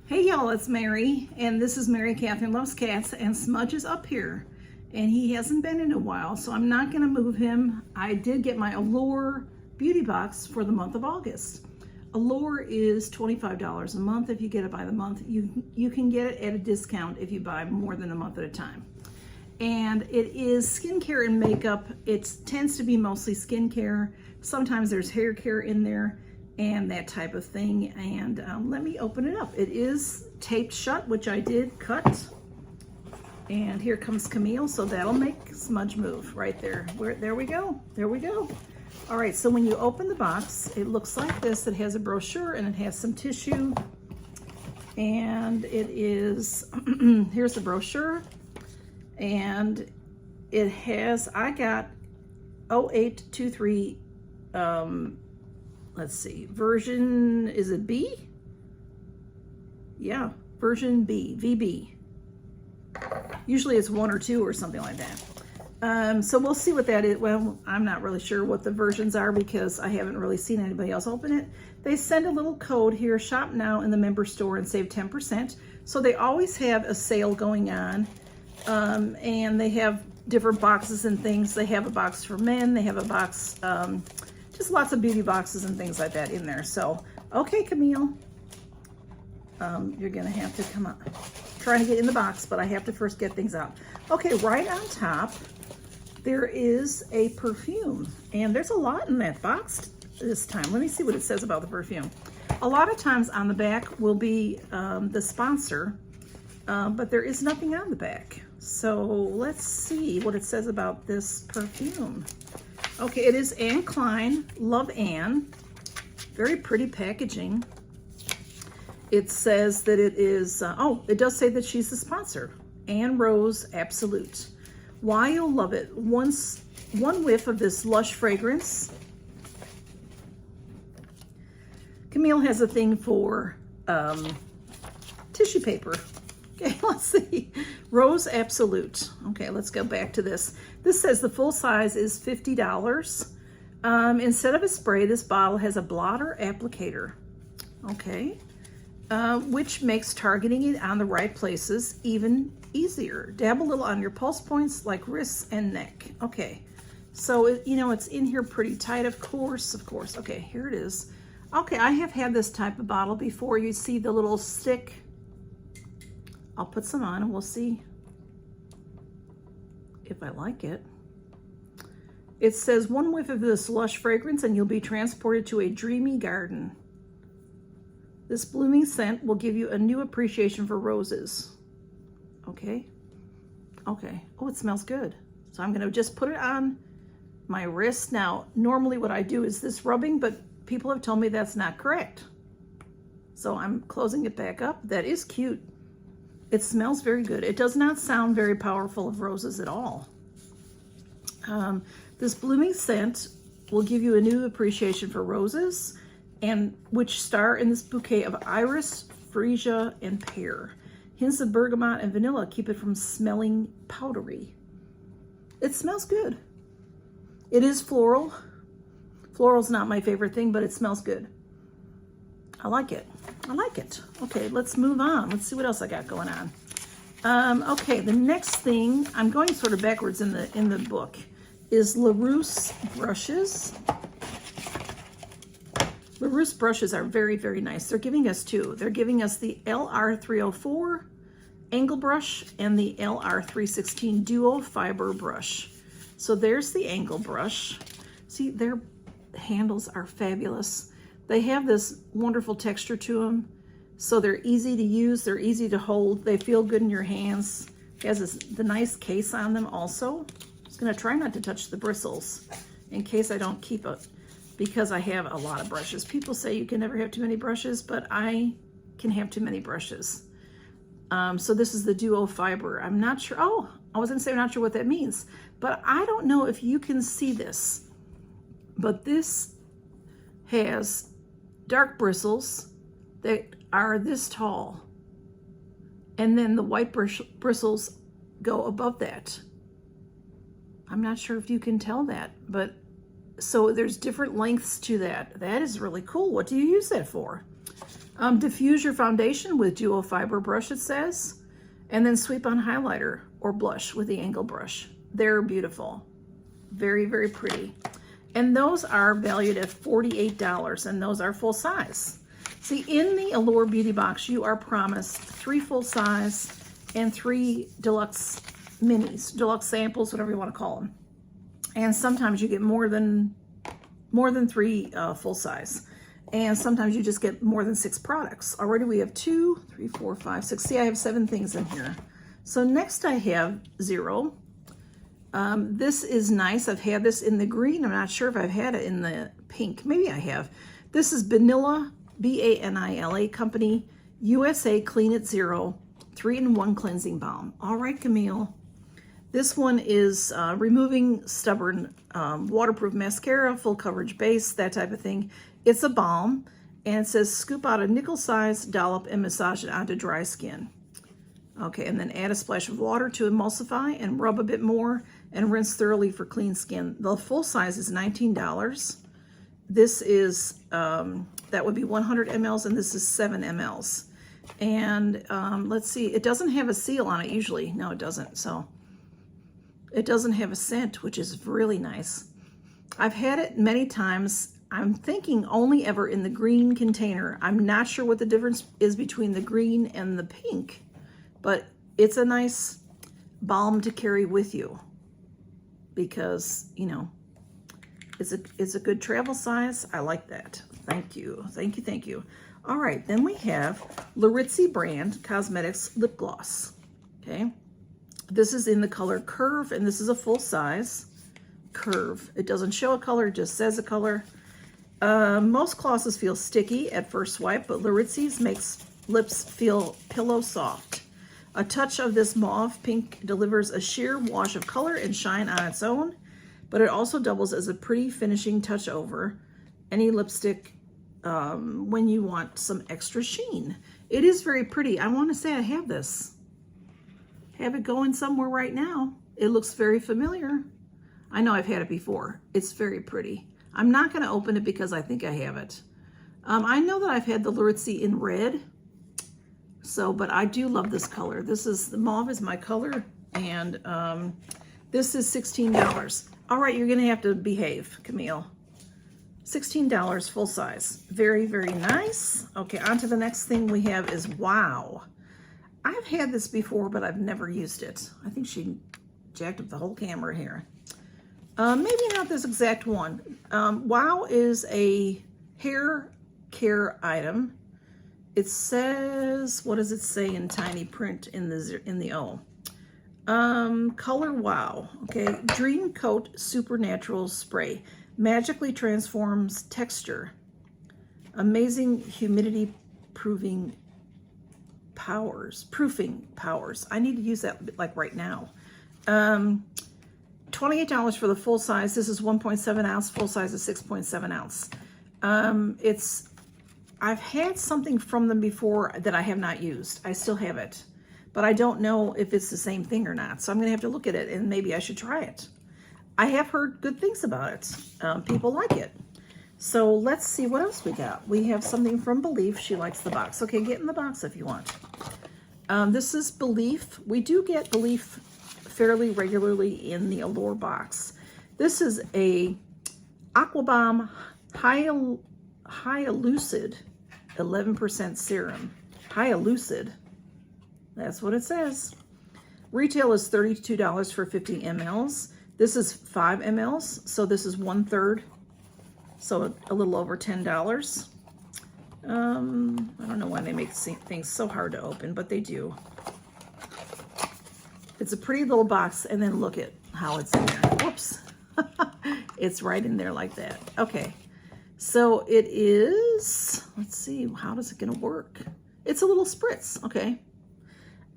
Hey y'all, it's Mary, and this is Mary Catherine Loves Cats, and Smudge is up here, and he hasn't been in a while, so I'm not going to move him. I did get my Allure Beauty Box for the month of August. Allure is $25 a month if you get it by the month. You can get it at a discount if you buy more than a month at a time. And it is skincare and makeup. It tends to be mostly skincare. Sometimes there's hair care in there and that type of thing. And let me open it up. It is taped shut, which I did cut. And here comes Camille, so that'll make Smudge move right there. There we go, there we go. All right, so when you open the box, it looks like this. It has a brochure and it has some tissue. And it is, here's the brochure. And it has, I got 0823, let's see, version, is it B? Yeah, version B, VB. Usually it's 1 or 2 or something like that. So we'll see what that is. Well, I'm not really sure what the versions are because I haven't really seen anybody else open it. They send a little code here, shop now in the member store and save 10%. So they always have a sale going on. And they have different boxes and things. They have a box for men. They have a box, just lots of beauty boxes and things like that in there. So, okay, Camille, you're gonna have to come up. Trying to get in the box, but I have to first get things out. Okay, right on top, there is a perfume, and there's a lot in that box this time. Let me see what it says about the perfume. A lot of times on the back will be the sponsor, but there is nothing on the back. So let's see what it says about this perfume. Okay, it is Anne Klein, Love Anne. Very pretty packaging. It says that it is, oh, it does say that she's the sponsor. Anne Rose Absolute. Why you'll love it. One whiff of this lush fragrance. Camille has a thing for tissue paper. Okay, let's see. Rose Absolute. Okay, let's go back to this. This says the full size is $50. Instead of a spray, this bottle has a blotter applicator. Okay. Which makes targeting it on the right places even easier. Dab a little on your pulse points like wrists and neck. Okay, so it's in here pretty tight, of course. Okay, here it is. Okay, I have had this type of bottle before. You see the little stick. I'll put some on and we'll see if I like it. It says 1 whiff of this lush fragrance and you'll be transported to a dreamy garden. This blooming scent will give you a new appreciation for roses. Okay. Okay. Oh, it smells good. So I'm going to just put it on my wrist. Now, normally what I do is this rubbing, but people have told me that's not correct. So I'm closing it back up. That is cute. It smells very good. It does not sound very powerful of roses at all. This blooming scent will give you a new appreciation for roses, and which star in this bouquet of iris, freesia, and pear. Hints of bergamot and vanilla keep it from smelling powdery. It smells good. It is floral. Floral's not my favorite thing, but it smells good. I like it. I like it. Okay, let's move on. Let's see what else I got going on. Okay, the next thing, I'm going sort of backwards in the book, is LaRousse brushes. LaRousse brushes are very, very nice. They're giving us 2. They're giving us the LR304 angle brush and the LR316 duo fiber brush. So there's the angle brush. See, their handles are fabulous. They have this wonderful texture to them. So they're easy to use. They're easy to hold. They feel good in your hands. It has the nice case on them also. I'm just going to try not to touch the bristles in case I don't keep it, because I have a lot of brushes. People say you can never have too many brushes, but I can have too many brushes. So this is the duo fiber. I'm not sure. Oh, I was gonna say I'm not sure what that means, but I don't know if you can see this, but this has dark bristles that are this tall. And then the white bristles go above that. I'm not sure if you can tell that, but so there's different lengths to that. That is really cool. What do you use that for? Diffuse your foundation with duo fiber brush, it says, and then sweep on highlighter or blush with the angle brush. They're beautiful. Very, very pretty. And those are valued at $48, and those are full size. See, in the Allure Beauty Box, you are promised 3 full size and 3 deluxe minis, deluxe samples, whatever you want to call them. And sometimes you get more than 3 full size. And sometimes you just get more than 6 products. Already we have 2, 3, 4, 5, 6. See, I have 7 things in here. So next I have 0. This is nice. I've had this in the green. I'm not sure if I've had it in the pink. Maybe I have. This is Vanilla, B-A-N-I-L-A Company, USA Clean It Zero, 3-in-1 Cleansing Balm. All right, Camille. This one is removing stubborn waterproof mascara, full coverage base, that type of thing. It's a balm, and it says scoop out a nickel-sized dollop and massage it onto dry skin. Okay, and then add a splash of water to emulsify and rub a bit more and rinse thoroughly for clean skin. The full size is $19. This is, that would be 100 mLs, and this is 7 mLs. And let's see, it doesn't have a seal on it usually. No, it doesn't. So it doesn't have a scent, which is really nice. I've had it many times. I'm thinking only ever in the green container. I'm not sure what the difference is between the green and the pink, but it's a nice balm to carry with you because, you know, it's a good travel size. I like that. Thank you. Thank you. Thank you. All right. Then we have Ipsy brand cosmetics lip gloss. Okay. This is in the color Curve, and this is a full size Curve. It doesn't show a color, it just says a color. Most glosses feel sticky at first swipe, but Ipsy's makes lips feel pillow soft. A touch of this mauve pink delivers a sheer wash of color and shine on its own, but it also doubles as a pretty finishing touch over any lipstick when you want some extra sheen. It is very pretty. I want to say I have this. Have it going somewhere right now. It looks very familiar. I know I've had it before. It's very pretty. I'm not going to open it because I think I have it. I know that I've had the Ipsy in red. So, but I do love this color. This is, the mauve is my color, and this is $16. All right, you're going to have to behave, Camille. $16 full size. Very, very nice. Okay, on to the next thing we have is Wow. I've had this before, but I've never used it. I think she jacked up the whole camera here. Maybe not this exact one. Wow is a hair care item. It says, what does it say in tiny print in the O? Color Wow. Okay, Dream Coat Supernatural Spray. Magically transforms texture. Amazing humidity proofing powers. I need to use that like right now. $28 for the full size. This is 1.7 ounce. Full size is 6.7 ounce. I've had something from them before that I have not used. I still have it, but I don't know if it's the same thing or not. So I'm gonna have to look at it, and maybe I should try it. I have heard good things about it. People like it. So let's see what else we got. We have something from Belief. She likes the box. Okay, get in the box if you want. This is Belief. We do get Belief fairly regularly in the Allure box. This is a Aquabomb Hyalucid 11% serum. Hyalucid. That's what it says. Retail is $32 for 50 mLs. This is 5 mLs, so this is 1/3. So a little over $10. I don't know why they make things so hard to open, but they do. It's a pretty little box, and then look at how it's in there. Whoops. It's right in there like that. Okay. So it is, let's see, how is it going to work? It's a little spritz. Okay.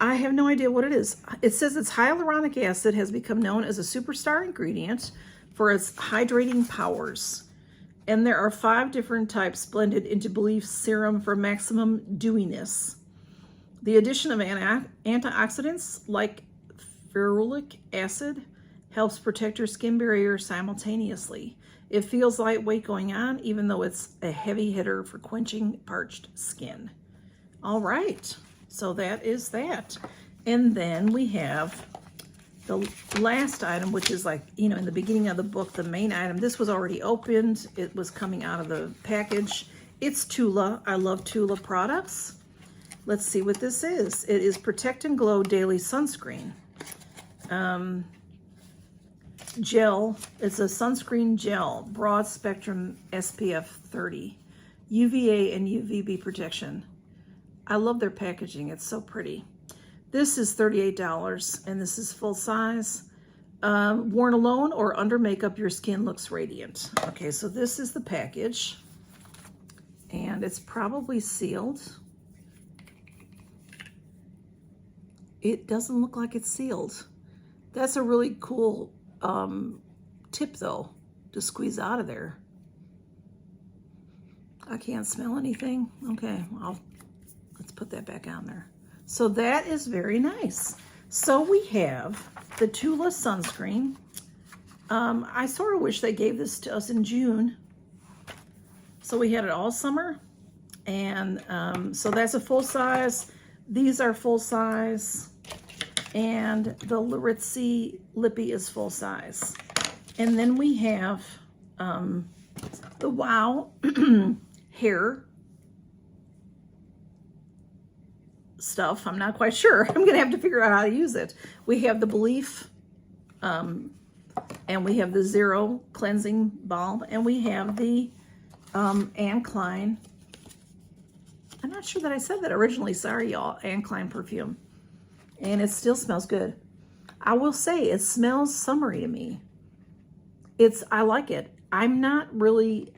I have no idea what it is. It says its hyaluronic acid has become known as a superstar ingredient for its hydrating powers. And there are 5 different types blended into Belief serum for maximum dewiness. The addition of antioxidants like ferulic acid helps protect your skin barrier simultaneously. It feels lightweight going on, even though it's a heavy hitter for quenching parched skin. All right, so that is that. And then we have the last item, which is like, you know, in the beginning of the book, the main item. This was already opened. It was coming out of the package. It's Tula. I love Tula products. Let's see what this is. It is Protect and Glow Daily Sunscreen. Gel. It's a sunscreen gel, broad spectrum SPF 30, UVA and UVB protection. I love their packaging. It's so pretty. This is $38, and this is full size. Worn alone or under makeup, your skin looks radiant. Okay, so this is the package, and it's probably sealed. It doesn't look like it's sealed. That's a really cool tip, though, to squeeze out of there. I can't smell anything. Okay, let's put that back on there. So that is very nice. So we have the Tula sunscreen. I sort of wish they gave this to us in June. So we had it all summer. And so that's a full size. These are full size. And the Laritzi Lippy is full size. And then we have the Wow hair stuff. I'm not quite sure. I'm going to have to figure out how to use it. We have the Belief, and we have the Zero Cleansing Balm, and we have the Anne Klein. I'm not sure that I said that originally. Sorry, y'all. Anne Klein perfume. And it still smells good. I will say it smells summery to me. I like it. I'm not really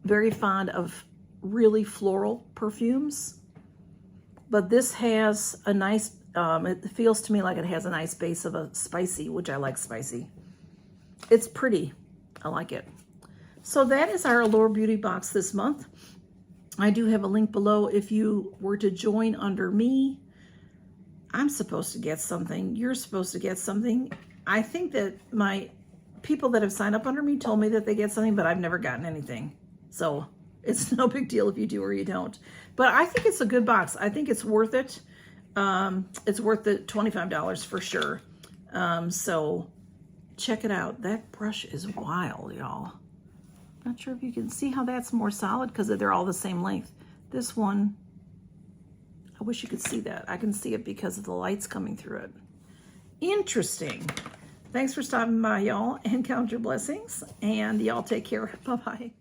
very fond of really floral perfumes, but this has a nice, it feels to me like it has a nice base of a spicy, which I like spicy. It's pretty. I like it. So that is our Allure Beauty Box this month. I do have a link below. If you were to join under me, I'm supposed to get something. You're supposed to get something. I think that my people that have signed up under me told me that they get something, but I've never gotten anything. So it's no big deal if you do or you don't. But I think it's a good box. I think it's worth it. It's worth the $25 for sure. So check it out. That brush is wild, y'all. Not sure if you can see how that's more solid because they're all the same length. This one, I wish you could see that. I can see it because of the lights coming through it. Interesting. Thanks for stopping by, y'all, and count your blessings. And y'all take care. Bye-bye.